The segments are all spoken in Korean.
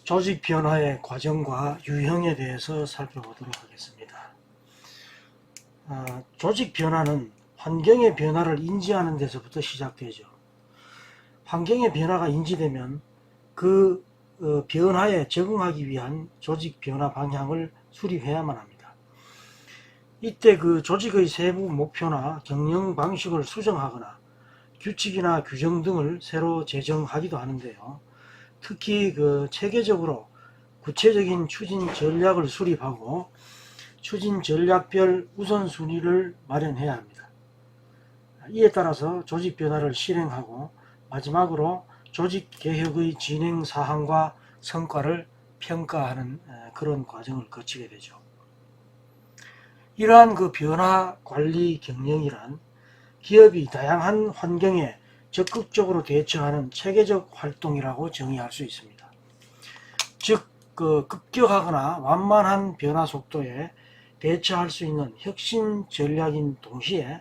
조직 변화의 과정과 유형에 대해서 살펴보도록 하겠습니다. 조직 변화는 환경의 변화를 인지하는 데서부터 시작되죠. 환경의 변화가 인지되면 그 변화에 적응하기 위한 조직 변화 방향을 수립해야만 합니다. 이때 그 조직의 세부 목표나 경영 방식을 수정하거나 규칙이나 규정 등을 새로 제정하기도 하는데요. 특히 그 체계적으로 구체적인 추진 전략을 수립하고 추진 전략별 우선순위를 마련해야 합니다. 이에 따라서 조직 변화를 실행하고 마지막으로 조직 개혁의 진행 사항과 성과를 평가하는 그런 과정을 거치게 되죠. 이러한 그 변화 관리 경영이란 기업이 다양한 환경에 적극적으로 대처하는 체계적 활동이라고 정의할 수 있습니다. 즉, 급격하거나 완만한 변화 속도에 대처할 수 있는 혁신 전략인 동시에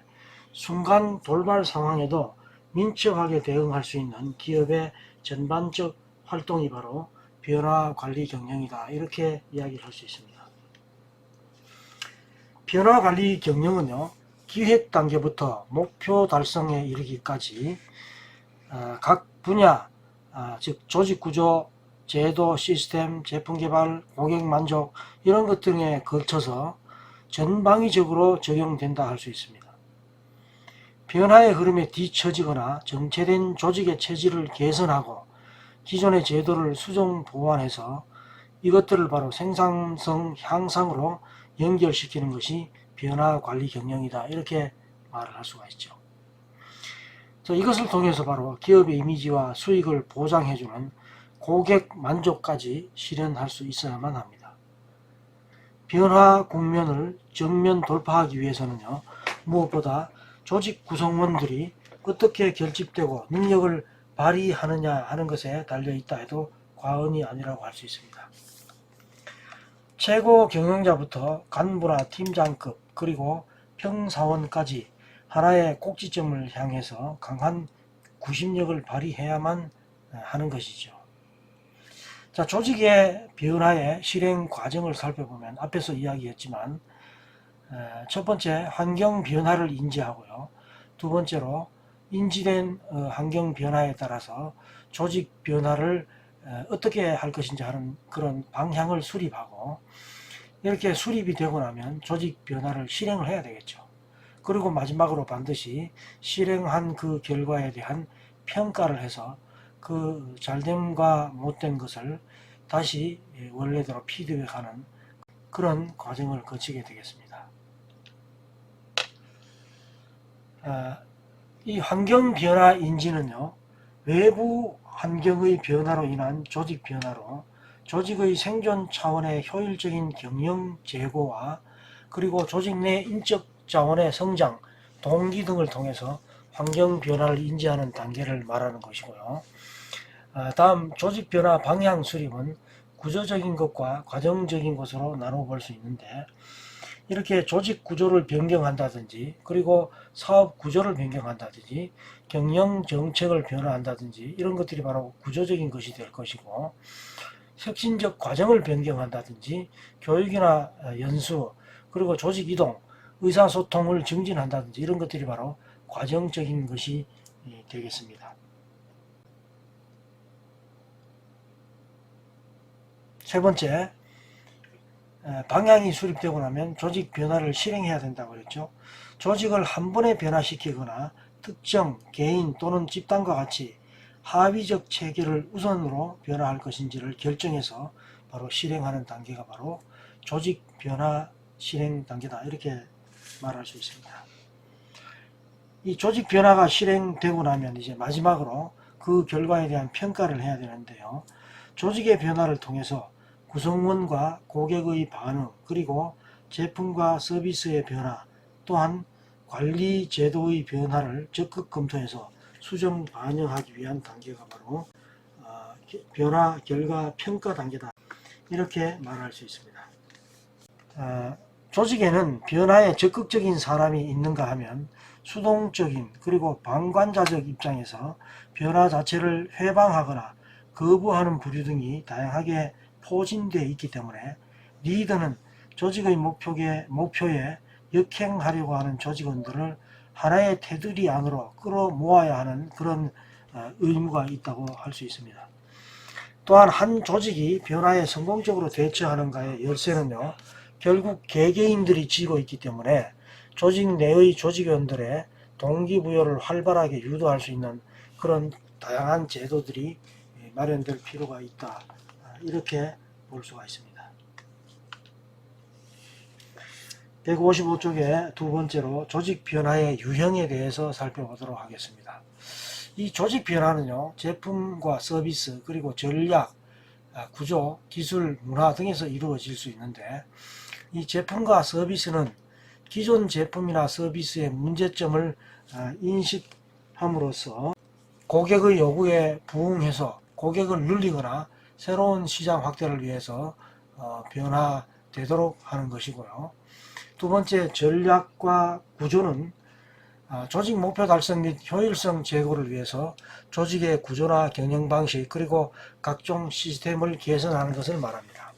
순간 돌발 상황에도 민첩하게 대응할 수 있는 기업의 전반적 활동이 바로 변화 관리 경영이다. 이렇게 이야기를 할 수 있습니다. 변화 관리 경영은요, 기획 단계부터 목표 달성에 이르기까지 각 분야, 즉 조직 구조, 제도, 시스템, 제품 개발, 고객 만족 이런 것 등에 걸쳐서 전방위적으로 적용된다 할 수 있습니다. 변화의 흐름에 뒤처지거나 정체된 조직의 체질을 개선하고 기존의 제도를 수정 보완해서 이것들을 바로 생산성 향상으로 연결시키는 것이 변화 관리 경영이다. 이렇게 말을 할 수가 있죠. 이것을 통해서 바로 기업의 이미지와 수익을 보장해주는 고객 만족까지 실현할 수 있어야만 합니다. 변화 국면을 정면 돌파하기 위해서는요, 무엇보다 조직 구성원들이 어떻게 결집되고 능력을 발휘하느냐 하는 것에 달려있다 해도 과언이 아니라고 할 수 있습니다. 최고 경영자부터 간부나 팀장급 그리고 평사원까지 하나의 꼭지점을 향해서 강한 구심력을 발휘해야만 하는 것이죠. 자, 조직의 변화의 실행 과정을 살펴보면 앞에서 이야기했지만 첫 번째 환경 변화를 인지하고요. 두 번째로 인지된 환경 변화에 따라서 조직 변화를 어떻게 할 것인지 하는 그런 방향을 수립하고 이렇게 수립이 되고 나면 조직 변화를 실행을 해야 되겠죠. 그리고 마지막으로 반드시 실행한 그 결과에 대한 평가를 해서 그 잘됨과 못된 것을 다시 원래대로 피드백하는 그런 과정을 거치게 되겠습니다. 이 환경 변화 인지는요, 외부 환경의 변화로 인한 조직 변화로 조직의 생존 차원의 효율적인 경영 제고와 그리고 조직 내 인적 자원의 성장, 동기 등을 통해서 환경 변화를 인지하는 단계를 말하는 것이고요. 다음 조직 변화 방향 수립은 구조적인 것과 과정적인 것으로 나눠 볼 수 있는데 이렇게 조직 구조를 변경한다든지 그리고 사업 구조를 변경한다든지 경영 정책을 변화한다든지 이런 것들이 바로 구조적인 것이 될 것이고 혁신적 과정을 변경한다든지 교육이나 연수 그리고 조직 이동 의사소통을 증진한다든지 이런 것들이 바로 과정적인 것이 되겠습니다. 세 번째, 방향이 수립되고 나면 조직 변화를 실행해야 된다고 그랬죠. 조직을 한 번에 변화시키거나 특정 개인 또는 집단과 같이 하위적 체계를 우선으로 변화할 것인지를 결정해서 바로 실행하는 단계가 바로 조직 변화 실행 단계다. 이렇게 말할 수 있습니다. 이 조직 변화가 실행되고 나면 이제 마지막으로 그 결과에 대한 평가를 해야 되는데요. 조직의 변화를 통해서 구성원과 고객의 반응 그리고 제품과 서비스의 변화 또한 관리 제도의 변화를 적극 검토해서 수정 반영하기 위한 단계가 바로 변화 결과 평가 단계다. 이렇게 말할 수 있습니다. 조직에는 변화에 적극적인 사람이 있는가 하면 수동적인 그리고 방관자적 입장에서 변화 자체를 회방하거나 거부하는 부류 등이 다양하게 포진되어 있기 때문에 리더는 조직의 목표에 역행하려고 하는 조직원들을 하나의 테두리 안으로 끌어모아야 하는 그런 의무가 있다고 할 수 있습니다. 또한 한 조직이 변화에 성공적으로 대처하는가의 열쇠는요, 결국 개개인들이 쥐고 있기 때문에 조직 내의 조직원들의 동기부여를 활발하게 유도할 수 있는 그런 다양한 제도들이 마련될 필요가 있다. 이렇게 볼 수가 있습니다. 155쪽에 두 번째로 조직 변화의 유형에 대해서 살펴보도록 하겠습니다. 이 조직 변화는요, 제품과 서비스, 그리고 전략, 구조, 기술, 문화 등에서 이루어질 수 있는데, 이 제품과 서비스는 기존 제품이나 서비스의 문제점을 인식함으로써 고객의 요구에 부응해서 고객을 늘리거나 새로운 시장 확대를 위해서 변화되도록 하는 것이고요. 두 번째, 전략과 구조는 조직 목표 달성 및 효율성 제고를 위해서 조직의 구조나 경영 방식 그리고 각종 시스템을 개선하는 것을 말합니다.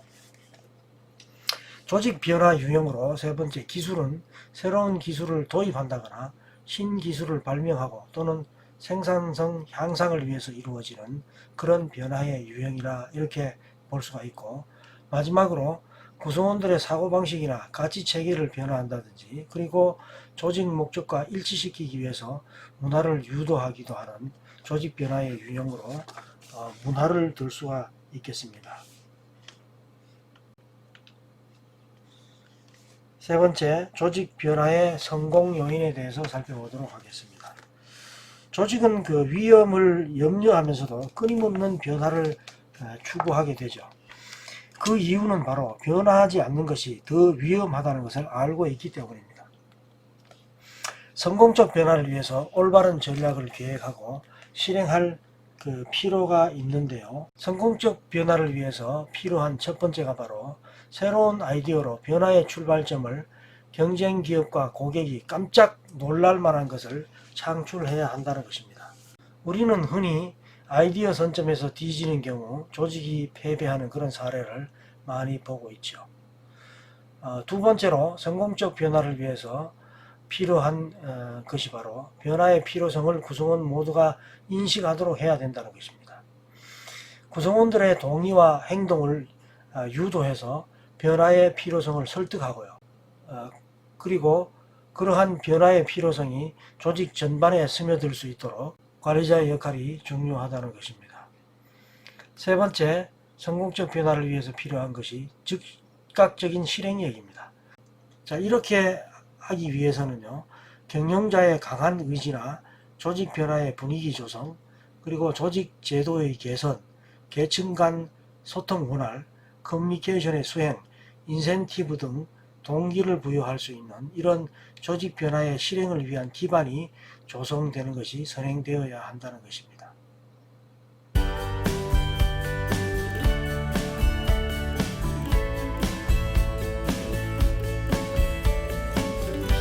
조직 변화 유형으로 세 번째, 기술은 새로운 기술을 도입한다거나 신기술을 발명하고 또는 생산성 향상을 위해서 이루어지는 그런 변화의 유형이라 이렇게 볼 수가 있고, 마지막으로 구성원들의 사고방식이나 가치체계를 변화한다든지, 그리고 조직 목적과 일치시키기 위해서 문화를 유도하기도 하는 조직 변화의 유형으로 문화를 들 수가 있겠습니다. 세 번째, 조직 변화의 성공 요인에 대해서 살펴보도록 하겠습니다. 조직은 그 위험을 염려하면서도 끊임없는 변화를 추구하게 되죠. 그 이유는 바로 변화하지 않는 것이 더 위험하다는 것을 알고 있기 때문입니다. 성공적 변화를 위해서 올바른 전략을 계획하고 실행할 그 필요가 있는데요. 성공적 변화를 위해서 필요한 첫 번째가 바로 새로운 아이디어로 변화의 출발점을 경쟁 기업과 고객이 깜짝 놀랄 만한 것을 창출해야 한다는 것입니다. 우리는 흔히 아이디어 선점에서 뒤지는 경우 조직이 패배하는 그런 사례를 많이 보고 있죠. 두 번째로 성공적 변화를 위해서 필요한 것이 바로 변화의 필요성을 구성원 모두가 인식하도록 해야 된다는 것입니다. 구성원들의 동의와 행동을 유도해서 변화의 필요성을 설득하고요. 그리고 그러한 변화의 필요성이 조직 전반에 스며들 수 있도록 관리자의 역할이 중요하다는 것입니다. 세 번째, 성공적 변화를 위해서 필요한 것이 즉각적인 실행력입니다. 자, 이렇게 하기 위해서는요, 경영자의 강한 의지나 조직 변화의 분위기 조성, 그리고 조직 제도의 개선, 계층 간 소통 원활, 커뮤니케이션의 수행, 인센티브 등 동기를 부여할 수 있는 이런 조직 변화의 실행을 위한 기반이 조성되는 것이 선행되어야 한다는 것입니다.